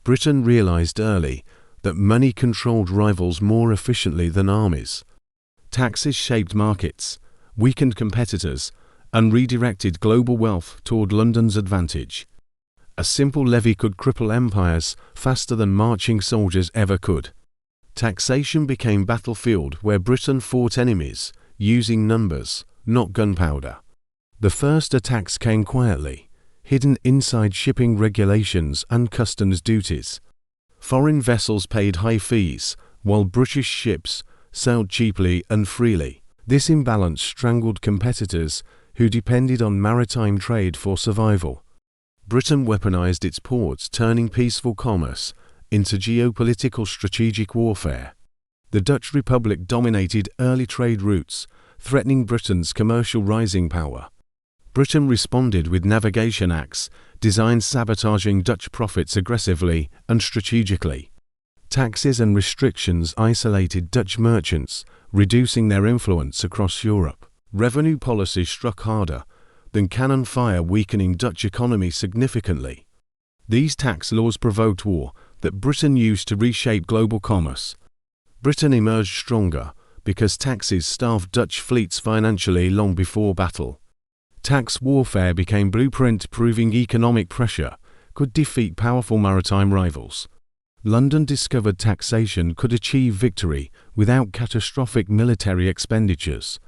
Britain realised early that money controlled rivals more efficiently than armies. Taxes shaped markets, weakened competitors, and redirected global wealth toward London's advantage. A simple levy could cripple empires faster than marching soldiers ever could. Taxation became battlefield where Britain fought enemies, using numbers, not gunpowder. The first attacks came quietly, hidden inside shipping regulations and customs duties. Foreign vessels paid high fees, while British ships sailed cheaply and freely. This imbalance strangled competitors who depended on maritime trade for survival. Britain weaponized its ports, turning peaceful commerce into geopolitical strategic warfare. The Dutch Republic dominated early trade routes, threatening Britain's commercial rising power. Britain responded with navigation acts designed sabotaging Dutch profits aggressively and strategically. Taxes and restrictions isolated Dutch merchants, reducing their influence across Europe. Revenue policy struck harder than cannon fire, weakening Dutch economy significantly. These tax laws provoked war that Britain used to reshape global commerce. Britain emerged stronger because taxes starved Dutch fleets financially long before battle. Tax warfare became blueprint, proving economic pressure could defeat powerful maritime rivals. London discovered taxation could achieve victory without catastrophic military expenditures.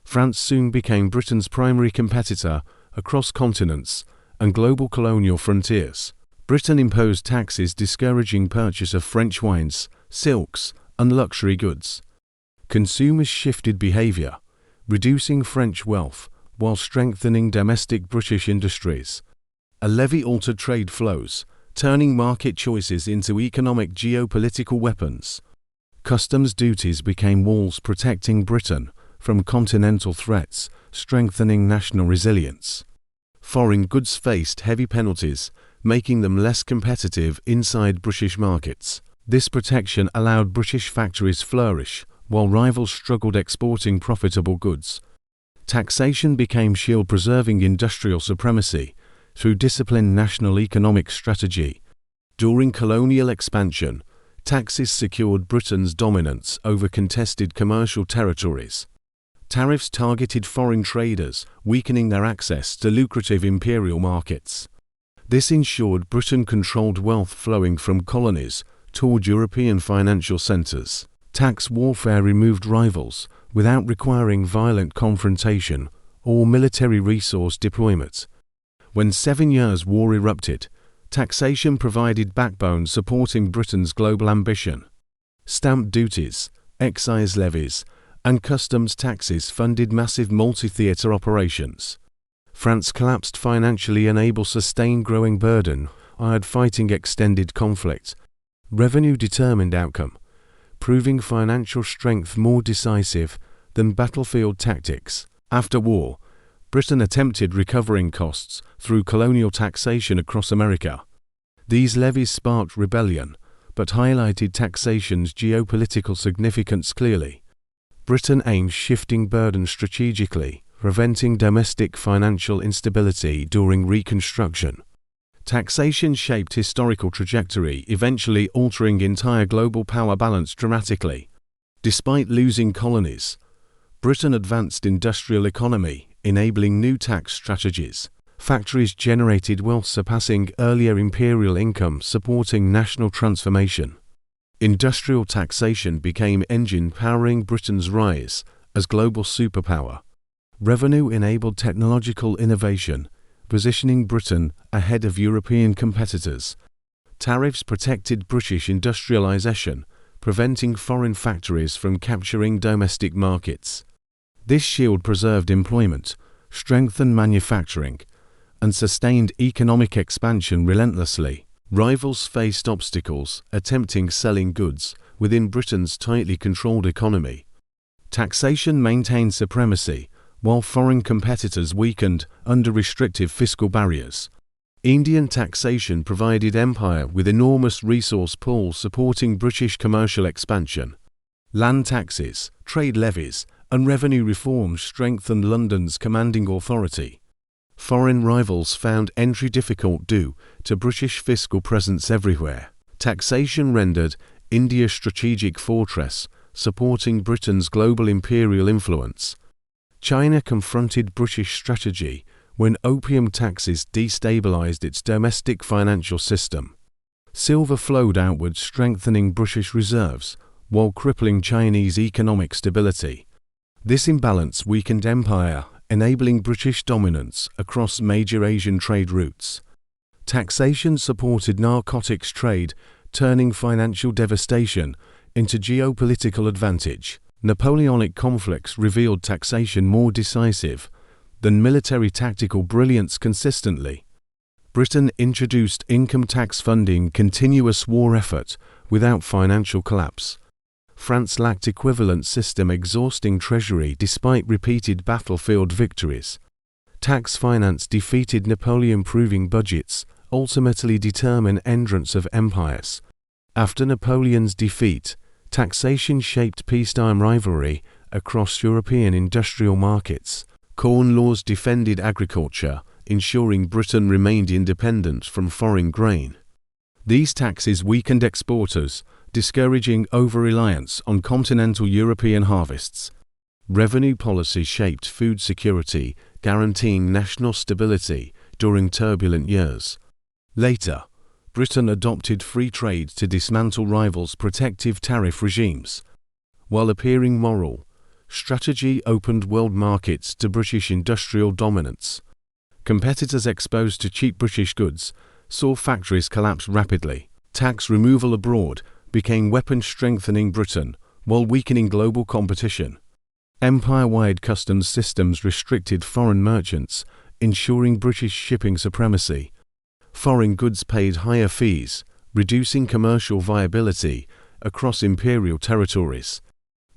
France soon became Britain's primary competitor across continents and global colonial frontiers. Britain imposed taxes discouraging purchase of French wines, silks, and luxury goods. Consumers shifted behavior, reducing French wealth while strengthening domestic British industries. A levy altered trade flows, turning market choices into economic geopolitical weapons. Customs duties became walls protecting Britain from continental threats, strengthening national resilience. Foreign goods faced heavy penalties, making them less competitive inside British markets. This protection allowed British factories flourish, while rivals struggled exporting profitable goods. Taxation became shield preserving industrial supremacy through disciplined national economic strategy. During colonial expansion, taxes secured Britain's dominance over contested commercial territories. Tariffs targeted foreign traders, weakening their access to lucrative imperial markets. This ensured Britain controlled wealth flowing from colonies toward European financial centers. Tax warfare removed rivals without requiring violent confrontation or military resource deployment. When 7 Years' War erupted, taxation provided backbone supporting Britain's global ambition. Stamp duties, excise levies, and customs taxes funded massive multi-theatre operations. France collapsed financially, unable to sustain growing burden while fighting extended conflict. Revenue determined outcome, proving financial strength more decisive than battlefield tactics. After war, Britain attempted recovering costs through colonial taxation across America. These levies sparked rebellion, but highlighted taxation's geopolitical significance clearly. Britain aimed shifting burden strategically, preventing domestic financial instability during Reconstruction. Taxation shaped historical trajectory, eventually altering entire global power balance dramatically. Despite losing colonies, Britain advanced industrial economy, enabling new tax strategies. Factories generated wealth surpassing earlier imperial income, supporting national transformation. Industrial taxation became engine powering Britain's rise as global superpower. Revenue enabled technological innovation, positioning Britain ahead of European competitors. Tariffs protected British industrialization, preventing foreign factories from capturing domestic markets. This shield preserved employment, strengthened manufacturing, and sustained economic expansion relentlessly. Rivals faced obstacles, attempting selling goods within Britain's tightly controlled economy. Taxation maintained supremacy, while foreign competitors weakened under restrictive fiscal barriers. Indian taxation provided empire with enormous resource pools supporting British commercial expansion. Land taxes, trade levies, and revenue reforms strengthened London's commanding authority. Foreign rivals found entry difficult due to British fiscal presence everywhere. Taxation rendered India a strategic fortress, supporting Britain's global imperial influence. China confronted British strategy when opium taxes destabilized its domestic financial system. Silver flowed outwards, strengthening British reserves, while crippling Chinese economic stability. This imbalance weakened empire, enabling British dominance across major Asian trade routes. Taxation supported narcotics trade, turning financial devastation into geopolitical advantage. Napoleonic conflicts revealed taxation more decisive than military tactical brilliance consistently. Britain introduced income tax funding continuous war effort without financial collapse. France lacked equivalent system exhausting treasury despite repeated battlefield victories. Tax finance defeated Napoleon, proving budgets ultimately determine entrance of empires. After Napoleon's defeat, taxation shaped peacetime rivalry across European industrial markets. Corn laws defended agriculture, ensuring Britain remained independent from foreign grain. These taxes weakened exporters, discouraging over-reliance on continental European harvests. Revenue policy shaped food security, guaranteeing national stability during turbulent years. Later, Britain adopted free trade to dismantle rivals' protective tariff regimes. While appearing moral, strategy opened world markets to British industrial dominance. Competitors exposed to cheap British goods saw factories collapse rapidly. Tax removal abroad became weapons strengthening Britain while weakening global competition. Empire-wide customs systems restricted foreign merchants, ensuring British shipping supremacy. Foreign goods paid higher fees, reducing commercial viability across imperial territories.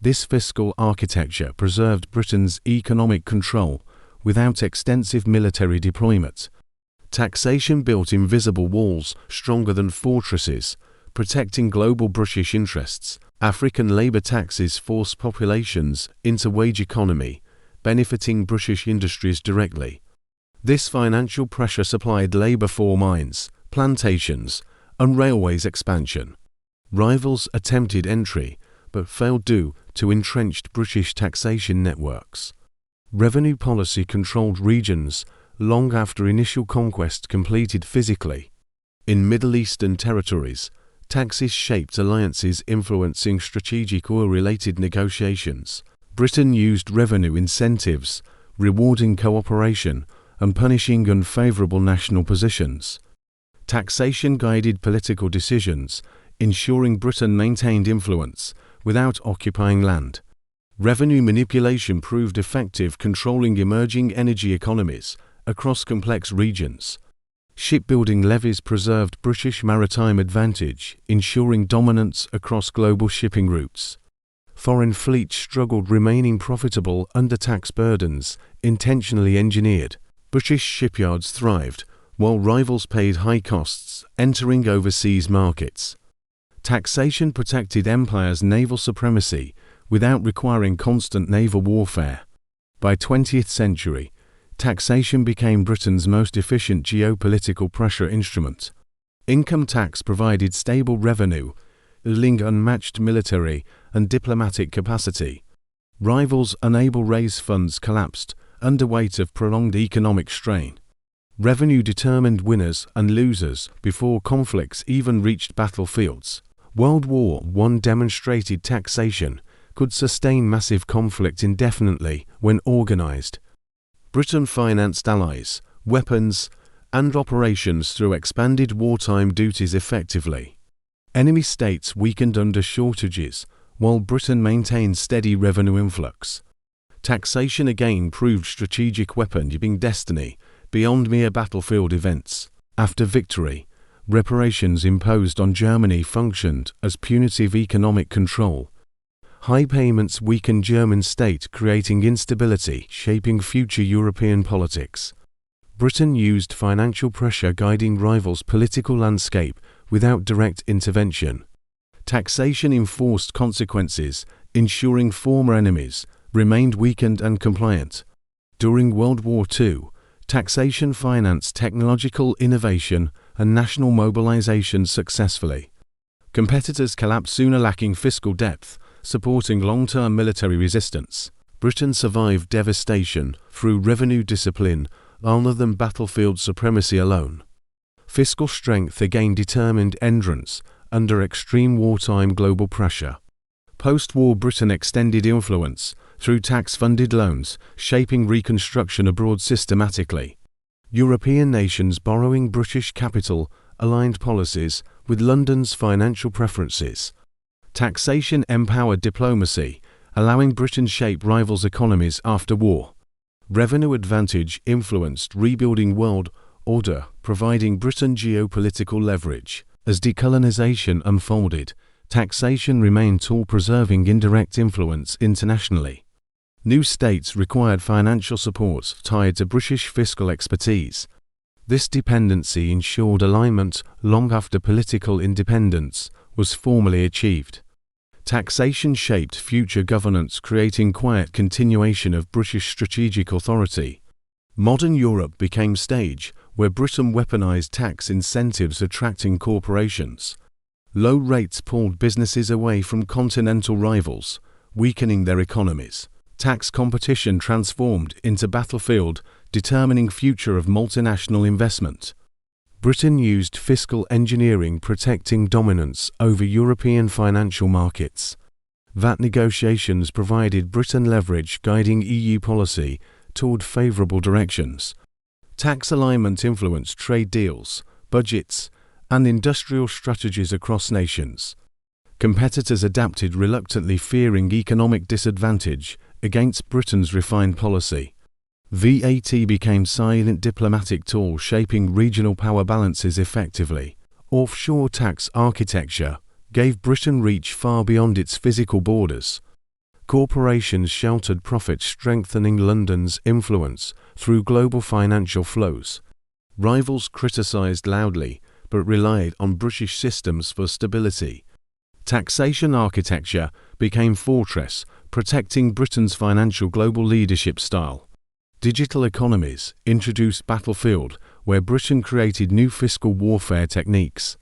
This fiscal architecture preserved Britain's economic control without extensive military deployment. Taxation built invisible walls stronger than fortresses, protecting global British interests. African labour taxes forced populations into wage economy, benefiting British industries directly. This financial pressure supplied labour for mines, plantations, and railways expansion. Rivals attempted entry, but failed due to entrenched British taxation networks. Revenue policy controlled regions long after initial conquest completed physically. In Middle Eastern territories, taxes shaped alliances influencing strategic oil-related negotiations. Britain used revenue incentives, rewarding cooperation and punishing unfavourable national positions. Taxation guided political decisions, ensuring Britain maintained influence without occupying land. Revenue manipulation proved effective, controlling emerging energy economies across complex regions. Shipbuilding levies preserved British maritime advantage, ensuring dominance across global shipping routes. Foreign fleets struggled, remaining profitable under tax burdens intentionally engineered. British shipyards thrived, while rivals paid high costs, entering overseas markets. Taxation protected empires' naval supremacy without requiring constant naval warfare. By 20th century, taxation became Britain's most efficient geopolitical pressure instrument. Income tax provided stable revenue, enabling unmatched military and diplomatic capacity. Rivals unable to raise funds collapsed under weight of prolonged economic strain. Revenue determined winners and losers before conflicts even reached battlefields. World War I demonstrated taxation could sustain massive conflict indefinitely when organized. Britain financed allies, weapons, and operations through expanded wartime duties effectively. Enemy states weakened under shortages, while Britain maintained steady revenue influx. Taxation again proved strategic weapon, giving destiny beyond mere battlefield events. After victory, reparations imposed on Germany functioned as punitive economic control. High payments weakened German state, creating instability, shaping future European politics. Britain used financial pressure guiding rivals' political landscape without direct intervention. Taxation enforced consequences, ensuring former enemies remained weakened and compliant. During World War II, taxation financed technological innovation and national mobilization successfully. Competitors collapsed sooner, lacking fiscal depth, supporting long-term military resistance. Britain survived devastation through revenue discipline rather than battlefield supremacy alone. Fiscal strength again determined endurance under extreme wartime global pressure. Post-war Britain extended influence through tax-funded loans, shaping reconstruction abroad systematically. European nations borrowing British capital aligned policies with London's financial preferences. Taxation empowered diplomacy, allowing Britain shape rivals' economies after war. Revenue advantage influenced rebuilding world order, providing Britain geopolitical leverage. As decolonisation unfolded, taxation remained tool preserving indirect influence internationally. New states required financial support tied to British fiscal expertise. This dependency ensured alignment long after political independence was formally achieved. Taxation shaped future governance, creating quiet continuation of British strategic authority. Modern Europe became stage where Britain weaponized tax incentives, attracting corporations. Low rates pulled businesses away from continental rivals, weakening their economies. Tax competition transformed into battlefield, determining future of multinational investment. Britain used fiscal engineering, protecting dominance over European financial markets. VAT negotiations provided Britain leverage, guiding EU policy toward favourable directions. Tax alignment influenced trade deals, budgets, and industrial strategies across nations. Competitors adapted reluctantly, fearing economic disadvantage against Britain's refined policy. VAT became silent diplomatic tool, shaping regional power balances effectively. Offshore tax architecture gave Britain reach far beyond its physical borders. Corporations sheltered profits, strengthening London's influence through global financial flows. Rivals criticised loudly, but relied on British systems for stability. Taxation architecture became fortress, protecting Britain's financial global leadership style. Digital economies introduced battlefield, where Britain created new fiscal warfare techniques.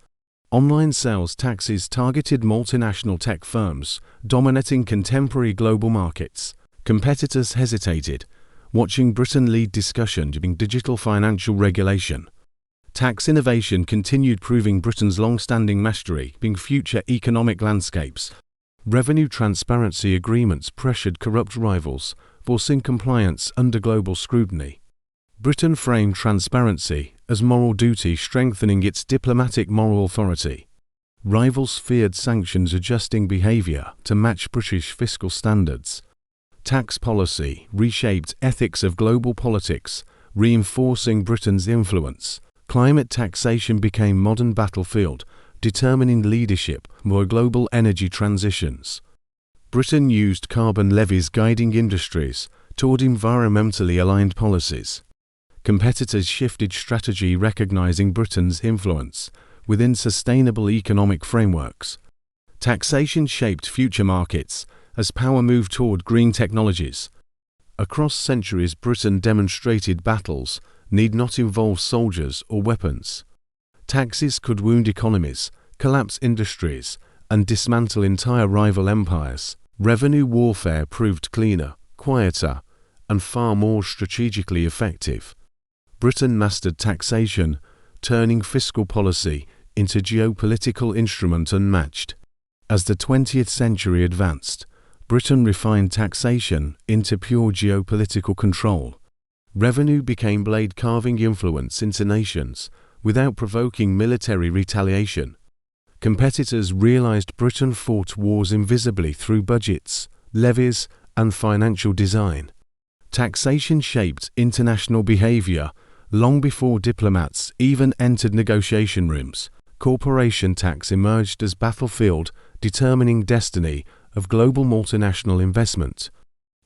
Online sales taxes targeted multinational tech firms, dominating contemporary global markets. Competitors hesitated, watching Britain lead discussion during digital financial regulation. Tax innovation continued, proving Britain's long-standing mastery in future economic landscapes. Revenue transparency agreements pressured corrupt rivals, forcing compliance under global scrutiny. Britain framed transparency as moral duty, strengthening its diplomatic moral authority. Rivals feared sanctions, adjusting behaviour to match British fiscal standards. Tax policy reshaped ethics of global politics, reinforcing Britain's influence. Climate taxation became modern battlefield, determining leadership for global energy transitions. Britain used carbon levies, guiding industries toward environmentally aligned policies. Competitors shifted strategy, recognizing Britain's influence within sustainable economic frameworks. Taxation shaped future markets as power moved toward green technologies. Across centuries, Britain demonstrated battles need not involve soldiers or weapons. Taxes could wound economies, collapse industries, and dismantle entire rival empires. Revenue warfare proved cleaner, quieter, and far more strategically effective. Britain mastered taxation, turning fiscal policy into geopolitical instrument unmatched. As the 20th century advanced, Britain refined taxation into pure geopolitical control. Revenue became blade, carving influence into nations without provoking military retaliation. Competitors realized Britain fought wars invisibly through budgets, levies, and financial design. Taxation shaped international behavior long before diplomats even entered negotiation rooms. Corporation tax emerged as battlefield, determining destiny of global multinational investment.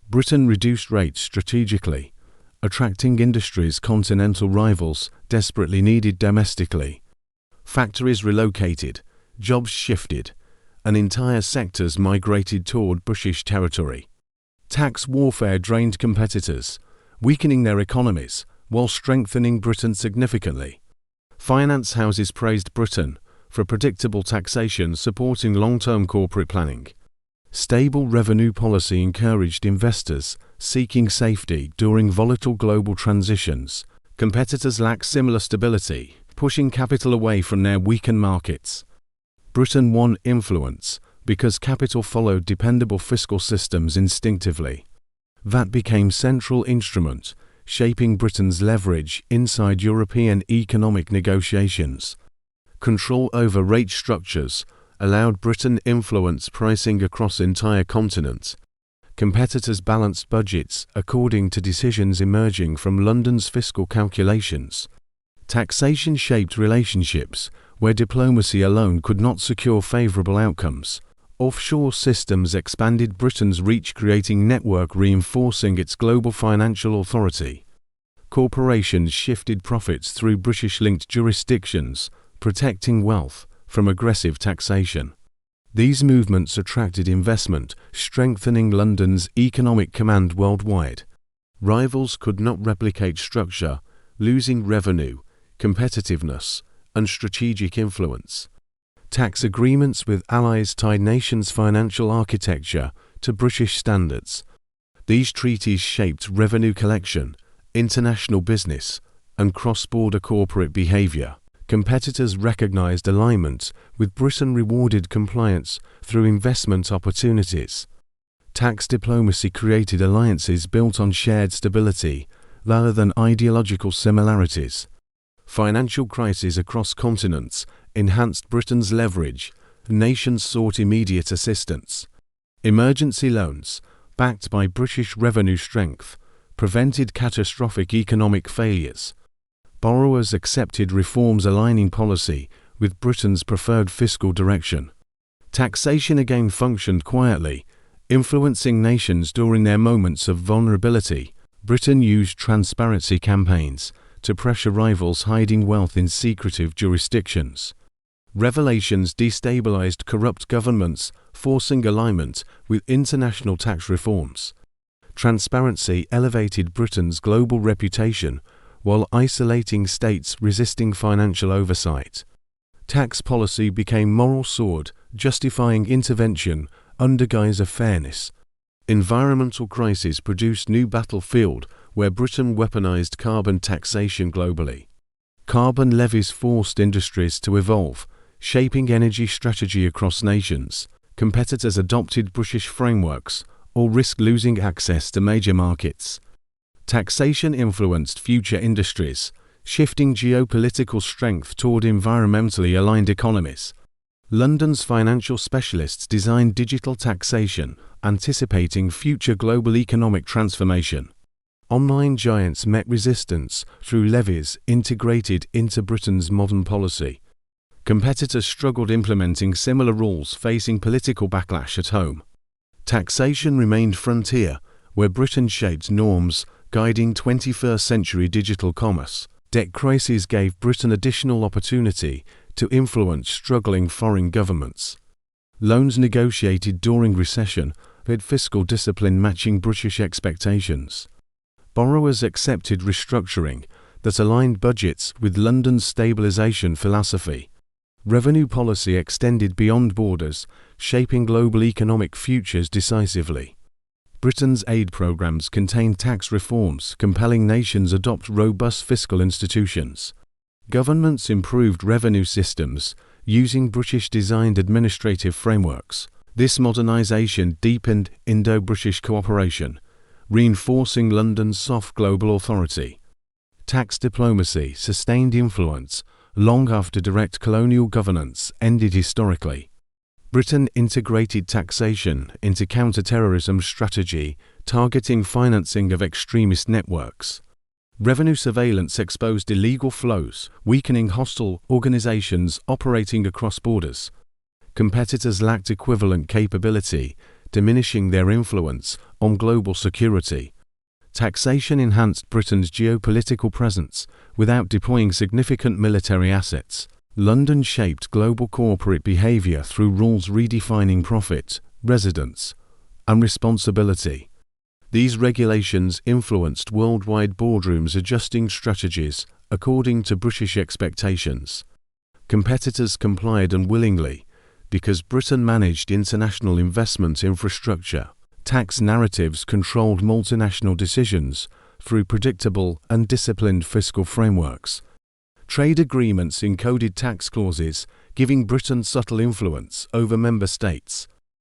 Britain reduced rates strategically, attracting industries continental rivals desperately needed domestically. Factories relocated, jobs shifted, and entire sectors migrated toward British territory. Tax warfare drained competitors, weakening their economies while strengthening Britain significantly. Finance houses praised Britain for predictable taxation supporting long-term corporate planning. Stable revenue policy encouraged investors seeking safety during volatile global transitions. Competitors lacked similar stability, pushing capital away from their weakened markets. Britain won influence because capital followed dependable fiscal systems instinctively. That became central instrument, shaping Britain's leverage inside European economic negotiations. Control over rate structures allowed Britain influence pricing across entire continent. Competitors balanced budgets according to decisions emerging from London's fiscal calculations. Taxation shaped relationships where diplomacy alone could not secure favourable outcomes. Offshore systems expanded Britain's reach, creating network reinforcing its global financial authority. Corporations shifted profits through British-linked jurisdictions, protecting wealth from aggressive taxation. These movements attracted investment, strengthening London's economic command worldwide. Rivals could not replicate structure, losing revenue, competitiveness, and strategic influence. Tax agreements with allies tied nations' financial architecture to British standards. These treaties shaped revenue collection, international business, and cross-border corporate behaviour. Competitors recognized alignment with Britain, rewarded compliance through investment opportunities. Tax diplomacy created alliances built on shared stability rather than ideological similarities. Financial crises across continents enhanced Britain's leverage. Nations sought immediate assistance. Emergency loans, backed by British revenue strength, prevented catastrophic economic failures. Borrowers accepted reforms aligning policy with Britain's preferred fiscal direction. Taxation again functioned quietly, influencing nations during their moments of vulnerability. Britain used transparency campaigns to pressure rivals hiding wealth in secretive jurisdictions. Revelations destabilized corrupt governments, forcing alignment with international tax reforms. Transparency elevated Britain's global reputation, while isolating states resisting financial oversight. Tax policy became moral sword, justifying intervention under guise of fairness. Environmental crises produced new battlefield where Britain weaponized carbon taxation globally. Carbon levies forced industries to evolve, shaping energy strategy across nations. Competitors adopted British frameworks or risked losing access to major markets. Taxation influenced future industries, shifting geopolitical strength toward environmentally aligned economies. London's financial specialists designed digital taxation, anticipating future global economic transformation. Online giants met resistance through levies integrated into Britain's modern policy. Competitors struggled implementing similar rules, facing political backlash at home. Taxation remained frontier, where Britain shaped norms, guiding 21st century digital commerce. Debt crises gave Britain additional opportunity to influence struggling foreign governments. Loans negotiated during recession had fiscal discipline matching British expectations. Borrowers accepted restructuring that aligned budgets with London's stabilisation philosophy. Revenue policy extended beyond borders, shaping global economic futures decisively. Britain's aid programs contained tax reforms, compelling nations adopt robust fiscal institutions. Governments improved revenue systems, using British-designed administrative frameworks. This modernisation deepened Indo-British cooperation, reinforcing London's soft global authority. Tax diplomacy sustained influence long after direct colonial governance ended historically. Britain integrated taxation into counter-terrorism strategy, targeting financing of extremist networks. Revenue surveillance exposed illegal flows, weakening hostile organizations operating across borders. Competitors lacked equivalent capability, diminishing their influence on global security. Taxation enhanced Britain's geopolitical presence without deploying significant military assets. London shaped global corporate behavior through rules redefining profit, residence, and responsibility. These regulations influenced worldwide boardrooms adjusting strategies according to British expectations. Competitors complied unwillingly because Britain managed international investment infrastructure. Tax narratives controlled multinational decisions through predictable and disciplined fiscal frameworks. Trade agreements encoded tax clauses, giving Britain subtle influence over member states.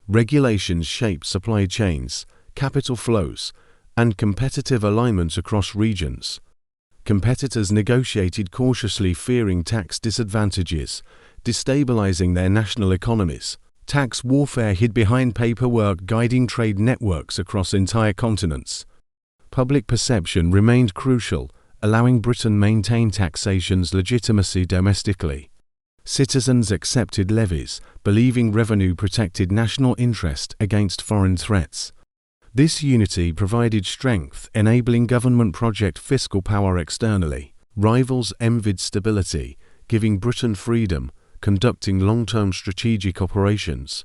Regulations shaped supply chains, capital flows, and competitive alignment across regions. Competitors negotiated cautiously, fearing tax disadvantages, destabilizing their national economies. Tax warfare hid behind paperwork, guiding trade networks across entire continents. Public perception remained crucial, allowing Britain maintain taxation's legitimacy domestically. Citizens accepted levies, believing revenue protected national interest against foreign threats. This unity provided strength, enabling government project fiscal power externally. Rivals envied stability, giving Britain freedom, conducting long-term strategic operations.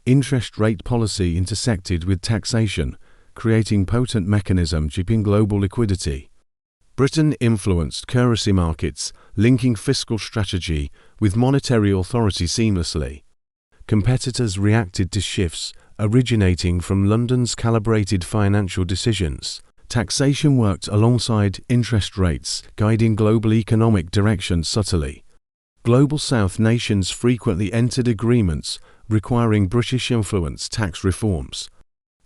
Interest rate policy intersected with taxation, creating potent mechanisms shaping global liquidity. Britain influenced currency markets, linking fiscal strategy with monetary authority seamlessly. Competitors reacted to shifts originating from London's calibrated financial decisions. Taxation worked alongside interest rates, guiding global economic direction subtly. Global South nations frequently entered agreements requiring British influence tax reforms.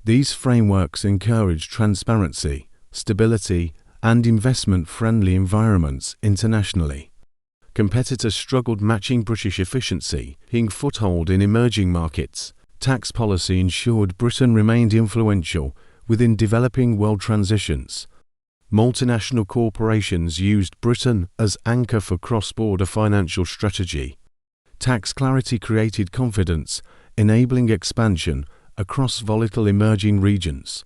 These frameworks encouraged transparency, stability, and investment-friendly environments internationally. Competitors struggled matching British efficiency, gaining foothold in emerging markets. Tax policy ensured Britain remained influential within developing world transitions. Multinational corporations used Britain as anchor for cross-border financial strategy. Tax clarity created confidence, enabling expansion across volatile emerging regions.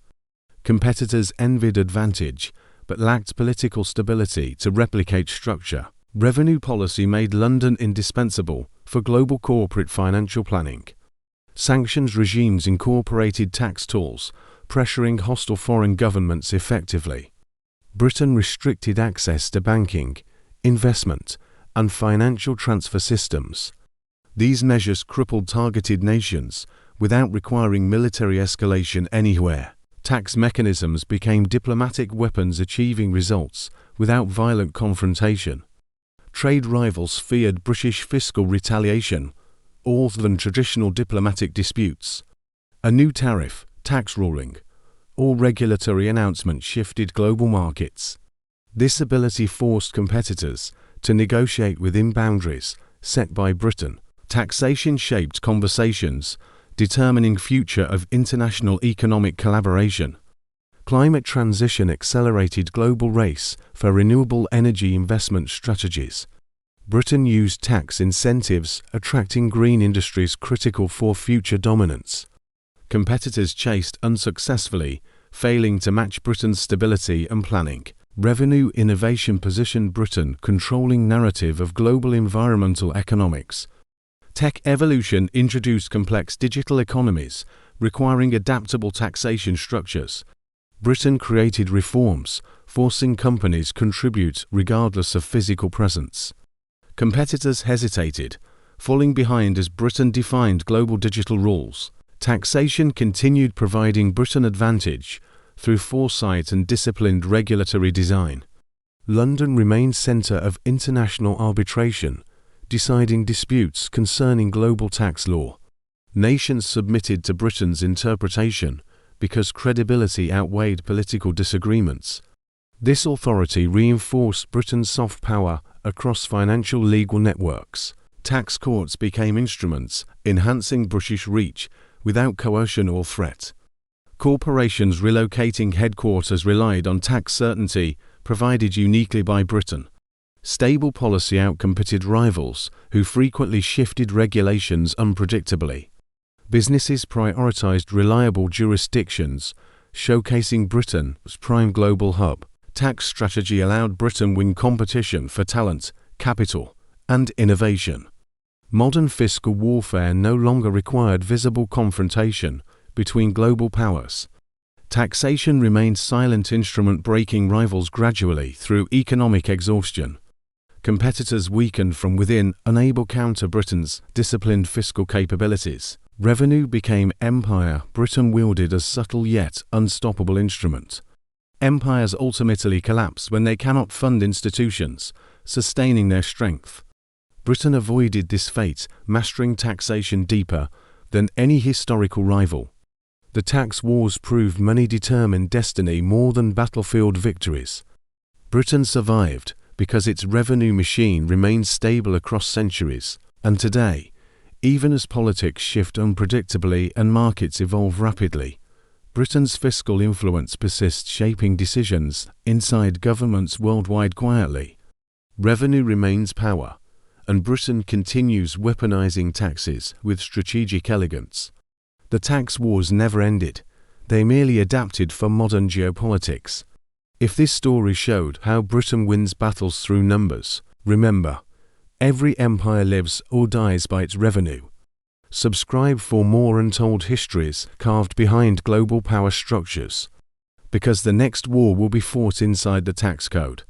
Competitors envied advantage, but lacked political stability to replicate structure. Revenue policy made London indispensable for global corporate financial planning. Sanctions regimes incorporated tax tools, pressuring hostile foreign governments effectively. Britain restricted access to banking, investment, and financial transfer systems. These measures crippled targeted nations without requiring military escalation anywhere. Tax mechanisms became diplomatic weapons, achieving results without violent confrontation. Trade rivals feared British fiscal retaliation more than traditional diplomatic disputes. A new tariff, tax ruling, or regulatory announcement shifted global markets. This ability forced competitors to negotiate within boundaries set by Britain. Taxation shaped conversations, determining future of international economic collaboration. Climate transition accelerated global race for renewable energy investment strategies. Britain used tax incentives, attracting green industries critical for future dominance. Competitors chased unsuccessfully, failing to match Britain's stability and planning. Revenue innovation positioned Britain controlling narrative of global environmental economics. Tech evolution introduced complex digital economies, requiring adaptable taxation structures. Britain created reforms, forcing companies contribute regardless of physical presence. Competitors hesitated, falling behind as Britain defined global digital rules. Taxation continued, providing Britain advantage through foresight and disciplined regulatory design. London remained centre of international arbitration, deciding disputes concerning global tax law. Nations submitted to Britain's interpretation because credibility outweighed political disagreements. This authority reinforced Britain's soft power across financial legal networks. Tax courts became instruments, enhancing British reach without coercion or threat. Corporations relocating headquarters relied on tax certainty provided uniquely by Britain. Stable policy outcompeted rivals who frequently shifted regulations unpredictably. Businesses prioritized reliable jurisdictions, showcasing Britain as prime global hub. Tax strategy allowed Britain win competition for talent, capital, and innovation. Modern fiscal warfare no longer required visible confrontation between global powers. Taxation remained silent instrument, breaking rivals gradually through economic exhaustion. Competitors weakened from within, unable to counter Britain's disciplined fiscal capabilities. Revenue became empire Britain wielded a subtle yet unstoppable instrument. Empires ultimately collapse when they cannot fund institutions, sustaining their strength. Britain avoided this fate, mastering taxation deeper than any historical rival. The tax wars proved money determined destiny more than battlefield victories. Britain survived because its revenue machine remained stable across centuries, and today, even as politics shift unpredictably and markets evolve rapidly, Britain's fiscal influence persists, shaping decisions inside governments worldwide quietly. Revenue remains power, and Britain continues weaponizing taxes with strategic elegance. The tax wars never ended, they merely adapted for modern geopolitics. If this story showed how Britain wins battles through numbers, remember, every empire lives or dies by its revenue. Subscribe for more untold histories carved behind global power structures, because the next war will be fought inside the tax code.